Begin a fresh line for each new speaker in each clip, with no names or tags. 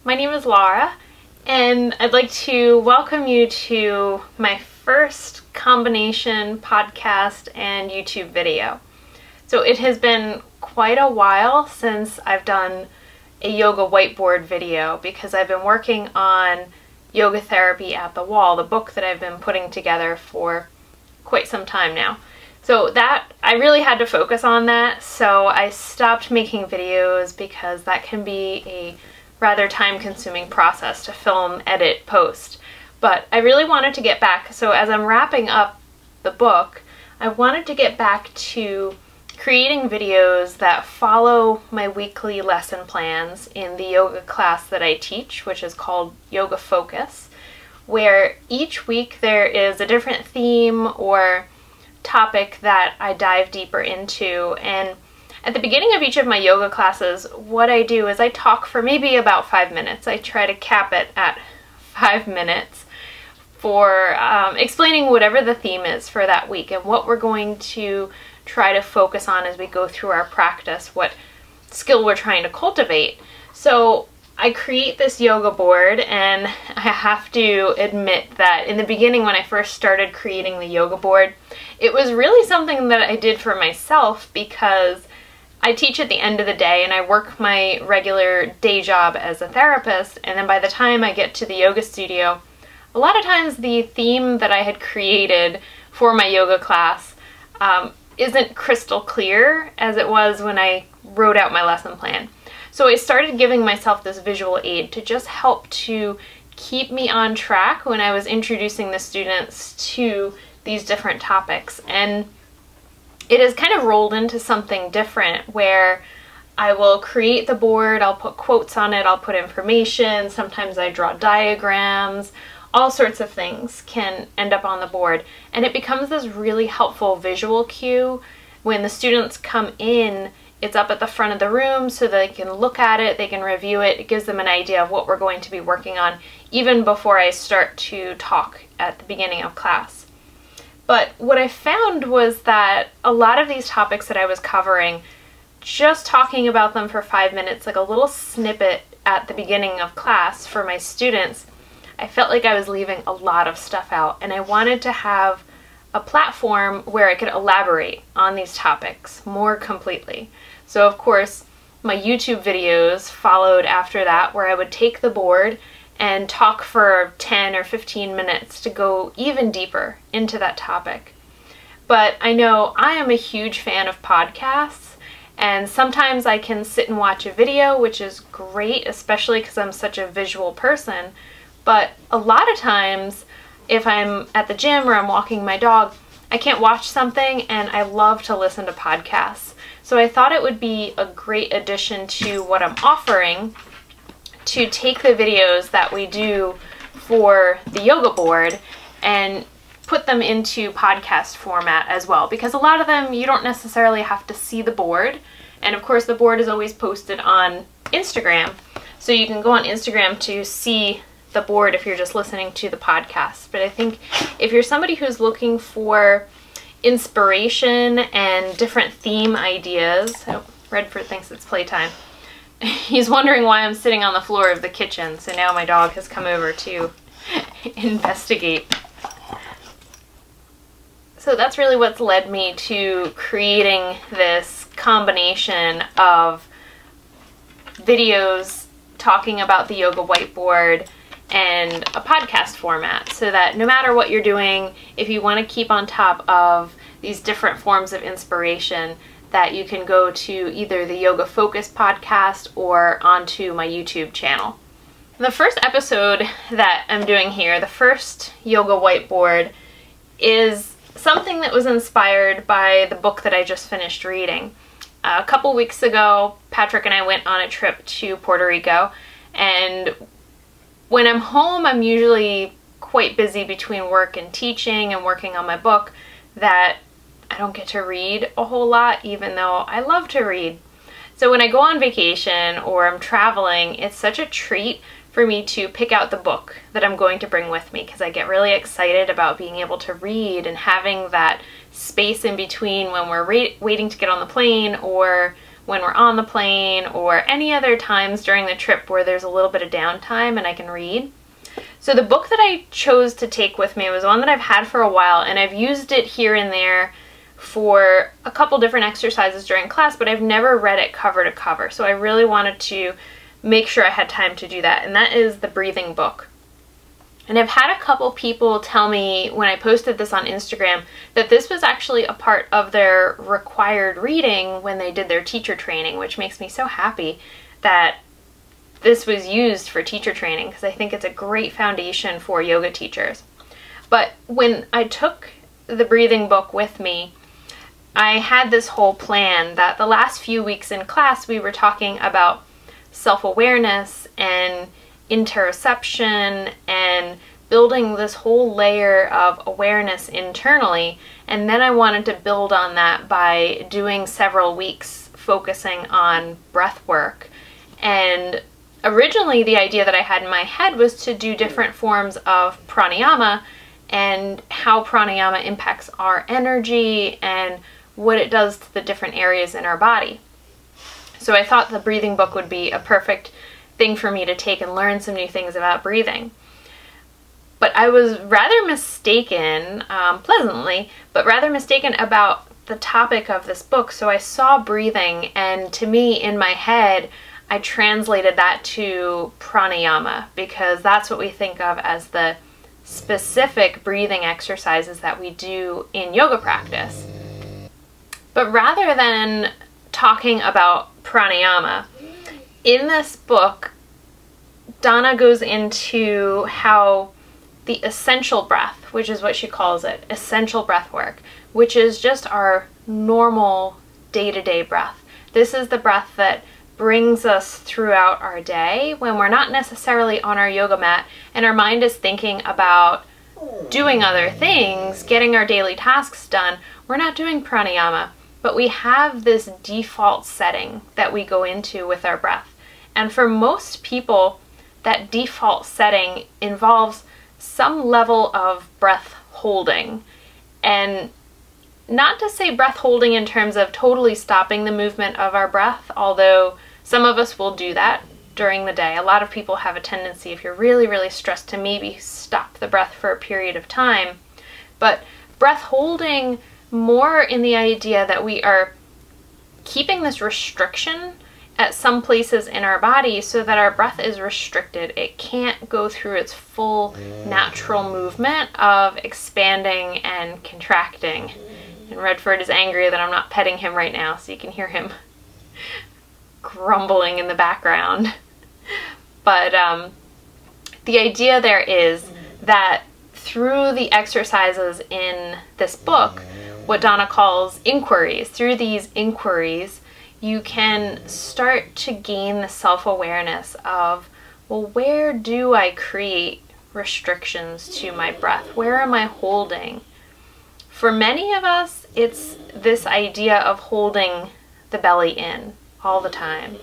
my name is Laura, and I'd like to welcome you to my first combination podcast and YouTube video. So it has been quite a while since I've done a yoga whiteboard video because I've been working on Yoga Therapy at the Wall, the book that I've been putting together for quite some time now. So that, I really had to focus on that, so I stopped making videos because that can be a rather time-consuming process to film, edit, post. But I really wanted to get back, so as I'm wrapping up the book, I wanted to get back to creating videos that follow my weekly lesson plans in the yoga class that I teach, which is called Yoga Focus, where each week there is a different theme or topic that I dive deeper into. And at the beginning of each of my yoga classes, what I do is I talk for maybe about 5 minutes. I try to cap it at 5 minutes for explaining whatever the theme is for that week and what we're going to try to focus on as we go through our practice, what skill we're trying to cultivate. So I create this yoga board, and I have to admit that in the beginning when I first started creating the yoga board, it was really something that I did for myself because I teach at the end of the day and I work my regular day job as a therapist, and then by the time I get to the yoga studio, a lot of times the theme that I had created for my yoga class isn't crystal clear as it was when I wrote out my lesson plan. So I started giving myself this visual aid to just help to keep me on track when I was introducing the students to these different topics. And it has kind of rolled into something different where I will create the board, I'll put quotes on it, I'll put information, sometimes I draw diagrams, all sorts of things can end up on the board. And it becomes this really helpful visual cue. When the students come in, it's up at the front of the room so they can look at it, they can review it. It gives them an idea of what we're going to be working on even before I start to talk at the beginning of class. But what I found was that a lot of these topics that I was covering, just talking about them for 5 minutes, like a little snippet at the beginning of class for my students, I felt like I was leaving a lot of stuff out, and I wanted to have a platform where I could elaborate on these topics more completely. So of course, my YouTube videos followed after that, where I would take the board and talk for 10 or 15 minutes to go even deeper into that topic. But I know I am a huge fan of podcasts, and sometimes I can sit and watch a video, which is great, especially because I'm such a visual person. But a lot of times, if I'm at the gym or I'm walking my dog, I can't watch something, and I love to listen to podcasts. So I thought it would be a great addition to what I'm offering to take the videos that we do for the yoga board and put them into podcast format as well, because a lot of them you don't necessarily have to see the board. And of course the board is always posted on Instagram, so you can go on Instagram to see the board if you're just listening to the podcast. But I think if you're somebody who's looking for inspiration and different theme ideas, oh, Redford thinks it's playtime. He's wondering why I'm sitting on the floor of the kitchen, so now my dog has come over to investigate. So that's really what's led me to creating this combination of videos talking about the yoga whiteboard and a podcast format, so that no matter what you're doing, if you want to keep on top of these different forms of inspiration, that you can go to either the Yoga Focus podcast or onto my YouTube channel. The first episode that I'm doing here, the first yoga whiteboard, is something that was inspired by the book that I just finished reading. A couple weeks ago, Patrick and I went on a trip to Puerto Rico, and when I'm home, I'm usually quite busy between work and teaching and working on my book that I don't get to read a whole lot, even though I love to read. So when I go on vacation or I'm traveling, it's such a treat for me to pick out the book that I'm going to bring with me, because I get really excited about being able to read and having that space in between when we're waiting to get on the plane or when we're on the plane or any other times during the trip where there's a little bit of downtime and I can read. So the book that I chose to take with me was one that I've had for a while, and I've used it here and there for a couple different exercises during class, but I've never read it cover to cover. So I really wanted to make sure I had time to do that, and that is the breathing book. And I've had a couple people tell me when I posted this on Instagram that this was actually a part of their required reading when they did their teacher training, which makes me so happy that this was used for teacher training, because I think it's a great foundation for yoga teachers. But when I took the breathing book with me, I had this whole plan that the last few weeks in class we were talking about self-awareness and interoception and building this whole layer of awareness internally, and then I wanted to build on that by doing several weeks focusing on breath work. And originally the idea that I had in my head was to do different forms of pranayama and how pranayama impacts our energy and what it does to the different areas in our body. So I thought the breathing book would be a perfect thing for me to take and learn some new things about breathing. But I was rather mistaken, pleasantly, but rather mistaken about the topic of this book. So I saw breathing, and to me, in my head, I translated that to pranayama, because that's what we think of as the specific breathing exercises that we do in yoga practice. But rather than talking about pranayama, in this book, Donna goes into how the essential breath, which is what she calls it, essential breath work, which is just our normal day-to-day breath. This is the breath that brings us throughout our day when we're not necessarily on our yoga mat and our mind is thinking about doing other things, getting our daily tasks done. We're not doing pranayama, but we have this default setting that we go into with our breath. And for most people, that default setting involves some level of breath holding. And not to say breath holding in terms of totally stopping the movement of our breath, although some of us will do that during the day. A lot of people have a tendency, if you're really, really stressed, to maybe stop the breath for a period of time. But breath holding more in the idea that we are keeping this restriction at some places in our body so that our breath is restricted. It can't go through its full natural movement of expanding and contracting. And Redford is angry that I'm not petting him right now, so you can hear him grumbling in the background. But the idea there is that through the exercises in this book, what Donna calls inquiries, through these inquiries, you can start to gain the self-awareness of, well, where do I create restrictions to my breath? Where am I holding? For many of us, it's this idea of holding the belly in all the time.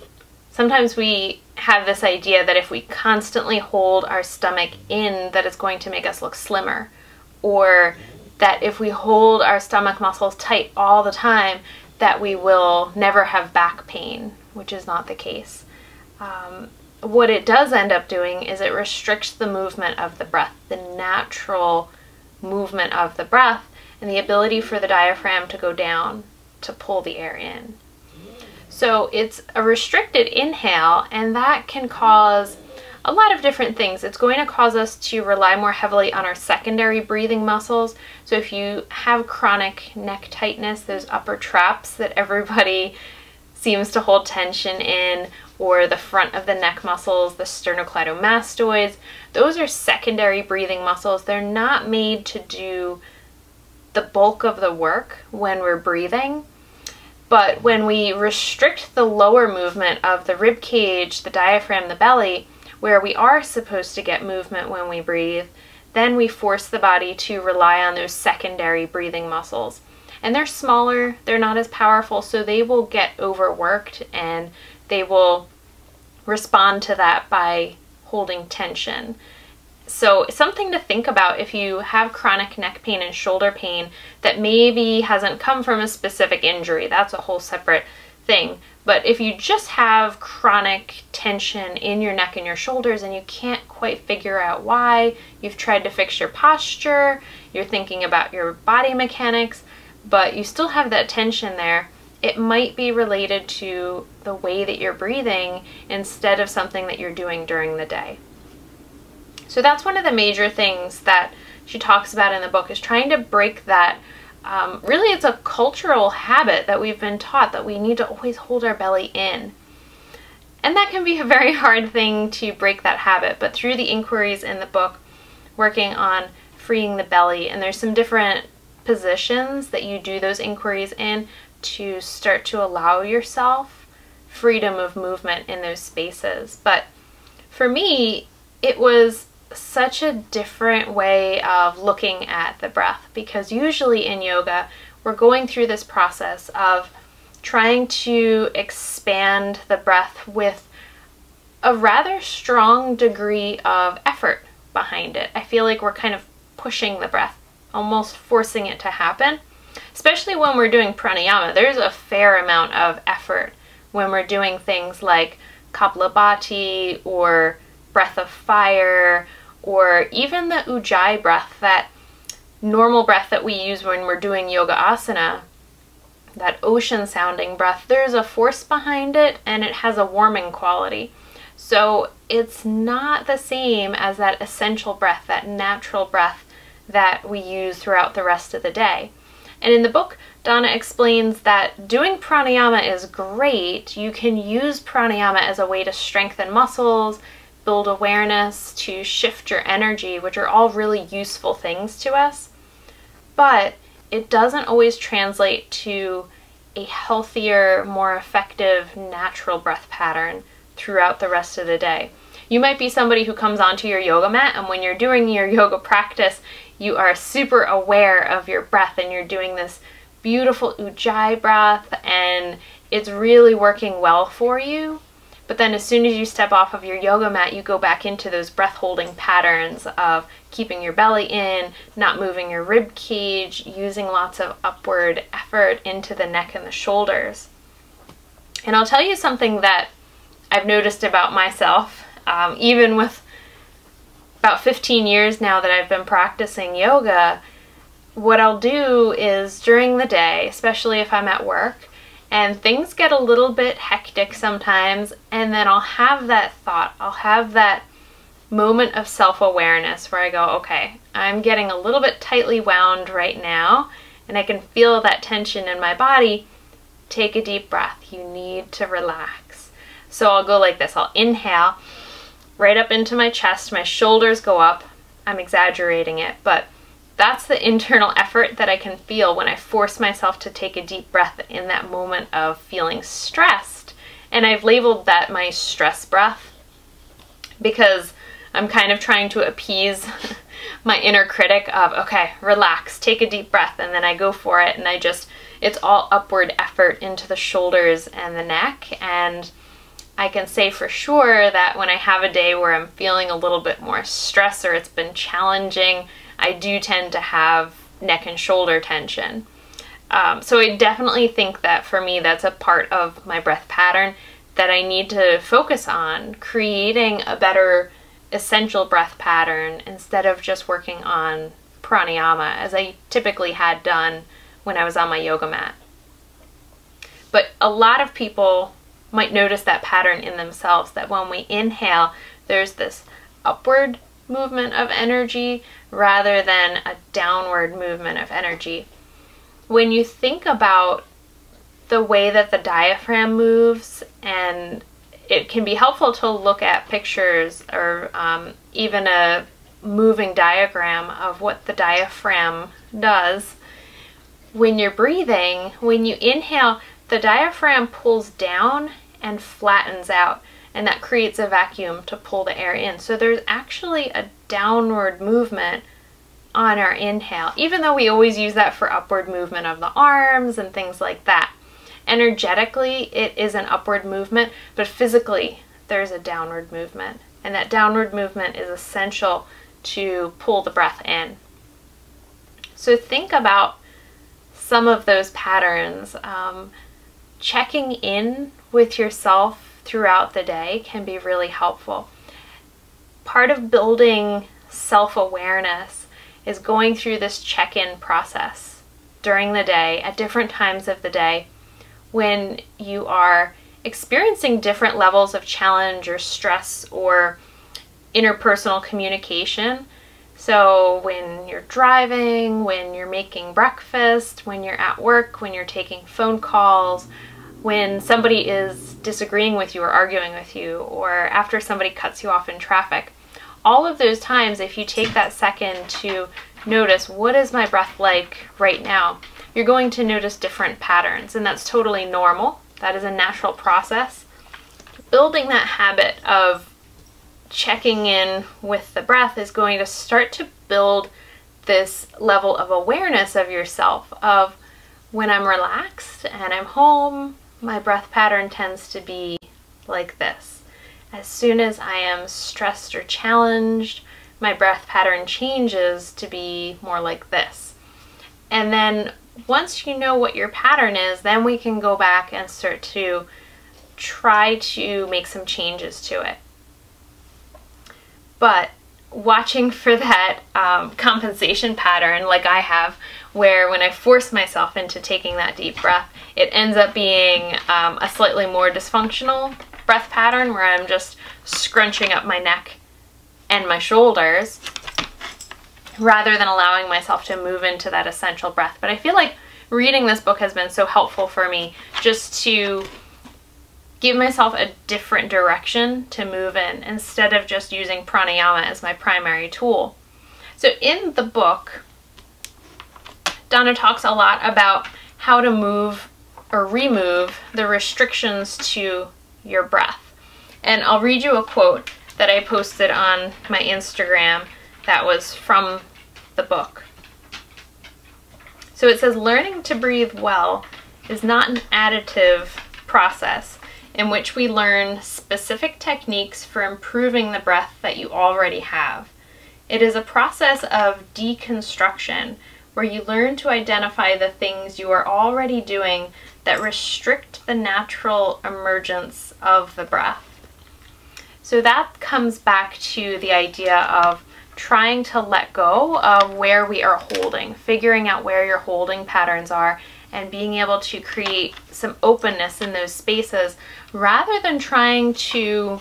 Sometimes we have this idea that if we constantly hold our stomach in, that it's going to make us look slimmer, or that if we hold our stomach muscles tight all the time, that we will never have back pain, which is not the case. What it does end up doing is it restricts the movement of the breath, the natural movement of the breath, and the ability for the diaphragm to go down to pull the air in. So it's a restricted inhale, and that can cause a lot of different things. It's going to cause us to rely more heavily on our secondary breathing muscles. So if you have chronic neck tightness, those upper traps that everybody seems to hold tension in, or the front of the neck muscles, the sternocleidomastoids, those are secondary breathing muscles. They're not made to do the bulk of the work when we're breathing. But when we restrict the lower movement of the rib cage, the diaphragm, the belly, where we are supposed to get movement when we breathe, then we force the body to rely on those secondary breathing muscles. And they're smaller, they're not as powerful, so they will get overworked and they will respond to that by holding tension. So something to think about if you have chronic neck pain and shoulder pain that maybe hasn't come from a specific injury. That's a whole separate thing. But if you just have chronic tension in your neck and your shoulders and you can't quite figure out why, you've tried to fix your posture, you're thinking about your body mechanics, but you still have that tension there, it might be related to the way that you're breathing instead of something that you're doing during the day. So that's one of the major things that she talks about in the book, is trying to break that. Really, it's a cultural habit that we've been taught that we need to always hold our belly in. And that can be a very hard thing to break that habit, but through the inquiries in the book, working on freeing the belly, and there's some different positions that you do those inquiries in to start to allow yourself freedom of movement in those spaces. But for me, it was such a different way of looking at the breath, because usually in yoga we're going through this process of trying to expand the breath with a rather strong degree of effort behind it. I feel like we're kind of pushing the breath, almost forcing it to happen. Especially when we're doing pranayama, there's a fair amount of effort when we're doing things like Kapalabhati or breath of fire, or even the Ujjayi breath, that normal breath that we use when we're doing yoga asana, that ocean sounding breath. There's a force behind it and it has a warming quality. So it's not the same as that essential breath, that natural breath that we use throughout the rest of the day. And in the book, Donna explains that doing pranayama is great. You can use pranayama as a way to strengthen muscles, build awareness, to shift your energy, which are all really useful things to us. But it doesn't always translate to a healthier, more effective, natural breath pattern throughout the rest of the day. You might be somebody who comes onto your yoga mat, and when you're doing your yoga practice, you are super aware of your breath and you're doing this beautiful Ujjayi breath and it's really working well for you. But then as soon as you step off of your yoga mat, you go back into those breath holding patterns of keeping your belly in, not moving your rib cage, using lots of upward effort into the neck and the shoulders. And I'll tell you something that I've noticed about myself, even with about 15 years now that I've been practicing yoga. What I'll do is during the day, especially if I'm at work, and things get a little bit hectic sometimes, and then I'll have that thought, I'll have that moment of self-awareness where I go, okay, I'm getting a little bit tightly wound right now, and I can feel that tension in my body. Take a deep breath. You need to relax. So I'll go like this. I'll inhale right up into my chest, my shoulders go up. I'm exaggerating it, but that's the internal effort that I can feel when I force myself to take a deep breath in that moment of feeling stressed. And I've labeled that my stress breath because I'm kind of trying to appease my inner critic of, okay, relax, take a deep breath, and then I go for it, and it's all upward effort into the shoulders and the neck. And I can say for sure that when I have a day where I'm feeling a little bit more stress or it's been challenging, I do tend to have neck and shoulder tension. So I definitely think that for me, that's a part of my breath pattern that I need to focus on, creating a better essential breath pattern instead of just working on pranayama as I typically had done when I was on my yoga mat. But a lot of people might notice that pattern in themselves, that when we inhale, there's this upward movement of energy rather than a downward movement of energy. When you think about the way that the diaphragm moves, and it can be helpful to look at pictures or even a moving diagram of what the diaphragm does. When you're breathing, when you inhale, the diaphragm pulls down and flattens out, and that creates a vacuum to pull the air in. So there's actually a downward movement on our inhale, even though we always use that for upward movement of the arms and things like that. Energetically, it is an upward movement, but physically, there's a downward movement. And that downward movement is essential to pull the breath in. So think about some of those patterns. checking in with yourself throughout the day can be really helpful. Part of building self-awareness is going through this check-in process during the day at different times of the day when you are experiencing different levels of challenge or stress or interpersonal communication. So when you're driving, when you're making breakfast, when you're at work, when you're taking phone calls, when somebody is disagreeing with you or arguing with you, or after somebody cuts you off in traffic. All of those times, if you take that second to notice, what is my breath like right now, you're going to notice different patterns, and that's totally normal. That is a natural process. Building that habit of checking in with the breath is going to start to build this level of awareness of yourself, of when I'm relaxed and I'm home, my breath pattern tends to be like this. As soon as I am stressed or challenged, my breath pattern changes to be more like this. And then once you know what your pattern is, then we can go back and start to try to make some changes to it. But watching for that compensation pattern like I have, where when I force myself into taking that deep breath, it ends up being a slightly more dysfunctional breath pattern where I'm just scrunching up my neck and my shoulders rather than allowing myself to move into that essential breath. But I feel like reading this book has been so helpful for me just to give myself a different direction to move in instead of just using pranayama as my primary tool. So in the book, Donna talks a lot about how to move or remove the restrictions to your breath. And I'll read you a quote that I posted on my Instagram that was from the book. So it says, learning to breathe well is not an additive process in which we learn specific techniques for improving the breath that you already have. It is a process of deconstruction where you learn to identify the things you are already doing that restrict the natural emergence of the breath. So that comes back to the idea of trying to let go of where we are holding, figuring out where your holding patterns are, and being able to create some openness in those spaces rather than trying to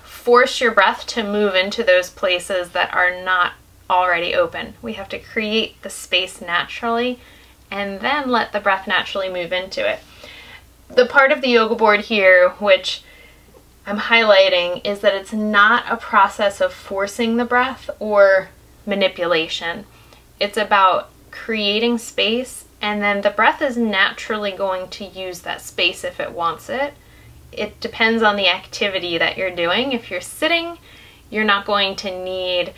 force your breath to move into those places that are not already open. We have to create the space naturally and then let the breath naturally move into it. The part of the yoga board here, which I'm highlighting, is that it's not a process of forcing the breath or manipulation. It's about creating space, and then the breath is naturally going to use that space if it wants it. It depends on the activity that you're doing. If you're sitting, you're not going to need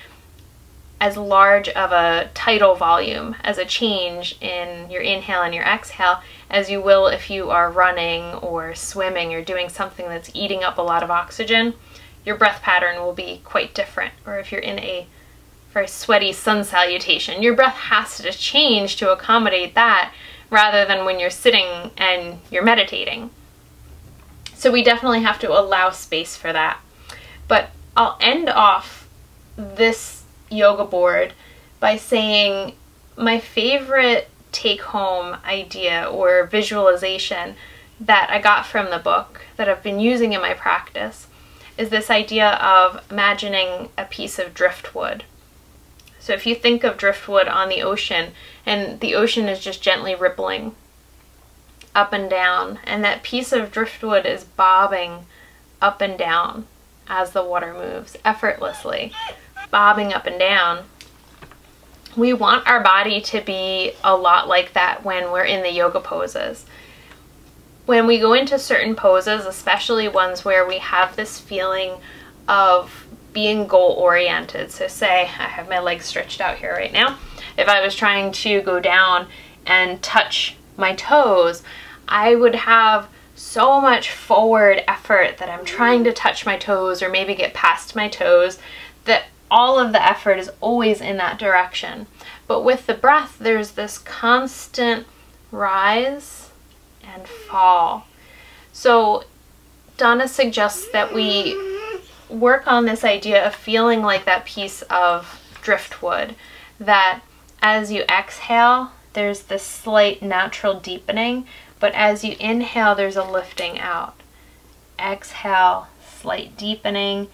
as large of a tidal volume as a change in your inhale and your exhale as you will if you are running or swimming or doing something that's eating up a lot of oxygen. Your breath pattern will be quite different. Or if you're in a very sweaty sun salutation, your breath has to change to accommodate that rather than when you're sitting and you're meditating. So we definitely have to allow space for that. But I'll end off this yoga board by saying my favorite take-home idea or visualization that I got from the book that I've been using in my practice is this idea of imagining a piece of driftwood. So if you think of driftwood on the ocean, and the ocean is just gently rippling up and down, and that piece of driftwood is bobbing up and down as the water moves effortlessly, bobbing up and down. We want our body to be a lot like that when we're in the yoga poses. When we go into certain poses, especially ones where we have this feeling of being goal-oriented, so say I have my legs stretched out here right now. If I was trying to go down and touch my toes, I would have so much forward effort that I'm trying to touch my toes or maybe get past my toes that all of the effort is always in that direction. But with the breath, there's this constant rise and fall. So Donna suggests that we work on this idea of feeling like that piece of driftwood, that as you exhale, there's this slight natural deepening, but as you inhale, there's a lifting out. Exhale, slight deepening,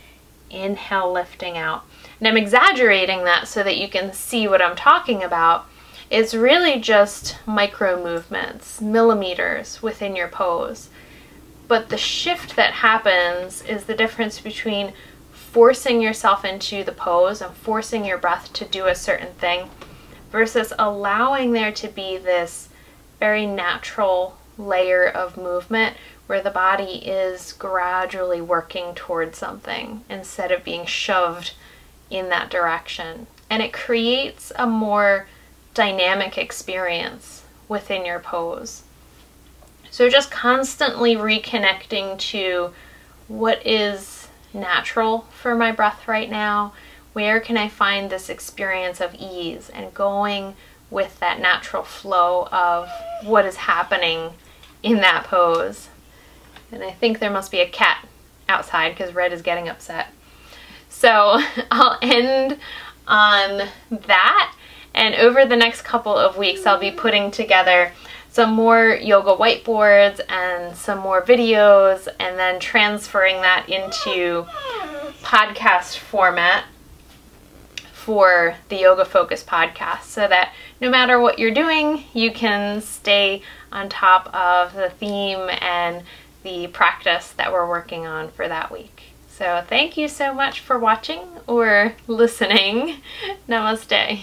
inhale, lifting out. And I'm exaggerating that so that you can see what I'm talking about. It's really just micro movements, millimeters within your pose. But the shift that happens is the difference between forcing yourself into the pose and forcing your breath to do a certain thing versus allowing there to be this very natural layer of movement where the body is gradually working towards something instead of being shoved in that direction. And it creates a more dynamic experience within your pose. So just constantly reconnecting to what is natural for my breath right now. Where can I find this experience of ease, and going with that natural flow of what is happening in that pose. And I think there must be a cat outside because Red is getting upset. So I'll end on that, and over the next couple of weeks I'll be putting together some more yoga whiteboards and some more videos, and then transferring that into podcast format for the Yoga Focus podcast, so that no matter what you're doing, you can stay on top of the theme and the practice that we're working on for that week. So thank you so much for watching or listening. Namaste.